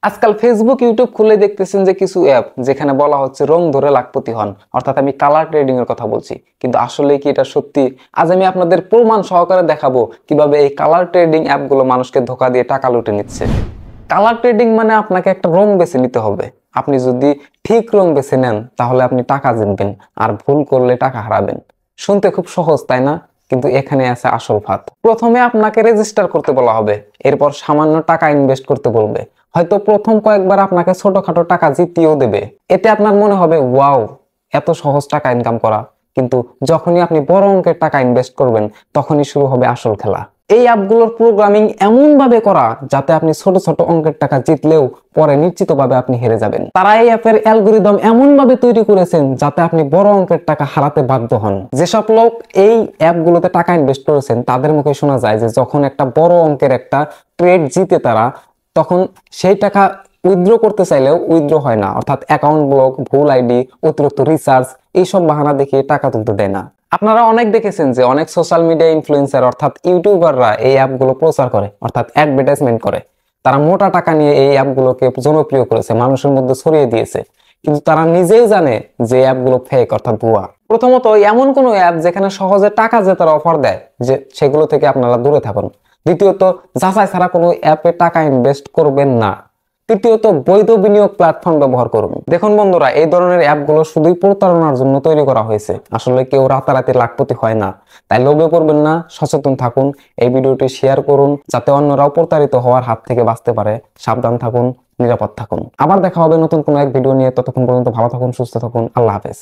আজকাল Facebook YouTube খুলে দেখতেছেন যে কিছু অ্যাপ যেখানে বলা হচ্ছে রং ধরে লাখপতি হন, অর্থাৎ আমি কালার ট্রেডিং এর কথা বলছি। কিন্তু আসলে কি এটা সত্যি? আজ আমি আপনাদের প্রমাণ সহকারে দেখাবো কিভাবে এই কালার ট্রেডিং অ্যাপগুলো মানুষকে ধোঁকা দিয়ে টাকা লুটে নিচ্ছে। কালার ট্রেডিং মানে আপনাকে একটা রং বেছে নিতে হবে। আপনি যদি ঠিক রং বেছে নেন তাহলে আপনি টাকা জিতবেন, আর ভুল করলে টাকা হারাবেন। শুনতে খুব সহজ, তাই না? কিন্তু এখানে আছে আসল ফাঁদ। প্রথমে আপনাকে রেজিস্টার করতে বলা হবে, এরপর সামান্য টাকা ইনভেস্ট করতে বলবে। হয়তো প্রথম কয়েকবার আপনাকে ছোটখাটো টাকা জিতিয়েও দেবে। এতে আপনার মনে হবে ওয়াও, এত সহজ টাকা ইনকাম করা। কিন্তু যখনই আপনি বড় অঙ্কের টাকা ইনভেস্ট করবেন তখনই শুরু হবে আসল খেলা। এই অ্যাপগুলোর প্রোগ্রামিং এমন ভাবে করা যাতে আপনি ছোট ছোট অঙ্কের টাকা জিতলেও পরে নিশ্চিতভাবে আপনি হেরে যাবেন। তারা এই অ্যাপের অ্যালগরিদম এমন ভাবে তৈরি করেছেন যাতে আপনি বড় অঙ্কের টাকা হারাতে বাধ্য হন। যেসব লোক এই অ্যাপগুলোতে টাকা ইনভেস্ট করেছেন তাদের মুখে শোনা যায় যে যখন একটা বড় অঙ্কের একটা ট্রেড জিতে তারা, তখন সেই টাকা উইথড্র করতে চাইলেও উইথড্র হয় না, অর্থাৎ অ্যাকাউন্ট ব্লক, ভুল আইডি, অতিরিক্ত রিচার্জ, এইসব বাহানা দেখিয়ে টাকা তুলতে দেয় না। আপনারা অনেক দেখেছেন যে অনেক সোশ্যাল মিডিয়া ইনফ্লুয়েন্সার অর্থাৎ ইউটিউবাররা এই অ্যাপগুলো প্রচার করে, অর্থাৎ অ্যাডভার্টাইজমেন্ট করে। তারা মোটা টাকা নিয়ে এই অ্যাপগুলোকে জনপ্রিয় করেছে, মানুষের মধ্যে ছড়িয়ে দিয়েছে। কিন্তু তারা নিজেই জানে যে অ্যাপগুলো ফেক, অর্থাৎ ভুয়া। প্রথমত, এমন কোনো অ্যাপ যেখানে সহজে টাকা জেতার অফার দেয়, যে সেগুলো থেকে আপনারা দূরে থাকুন। দ্বিতীয়ত, যাচাই ছাড়া কোনো অ্যাপে টাকা ইনভেস্ট করবেন না। তৃতীয়ত, বৈধ বিনিয়োগ প্ল্যাটফর্ম ব্যবহার করুন। দেখুন বন্ধুরা, এই ধরনের অ্যাপগুলো শুধুই প্রতারণার জন্য তৈরি করা হয়েছে। আসলে কেউ রাতারাতি লাখপতি হয় না। তাই লোভে পড়বেন না, সচেতন থাকুন। এই ভিডিওটি শেয়ার করুন যাতে অন্যরাও প্রতারিত হওয়ার হাত থেকে বাঁচতে পারে। সাবধান থাকুন, নিরাপদ থাকুন। আবার দেখা হবে নতুন কোনো এক ভিডিও নিয়ে। ততক্ষণ পর্যন্ত ভালো থাকুন, সুস্থ থাকুন। আল্লাহ হাফেজ।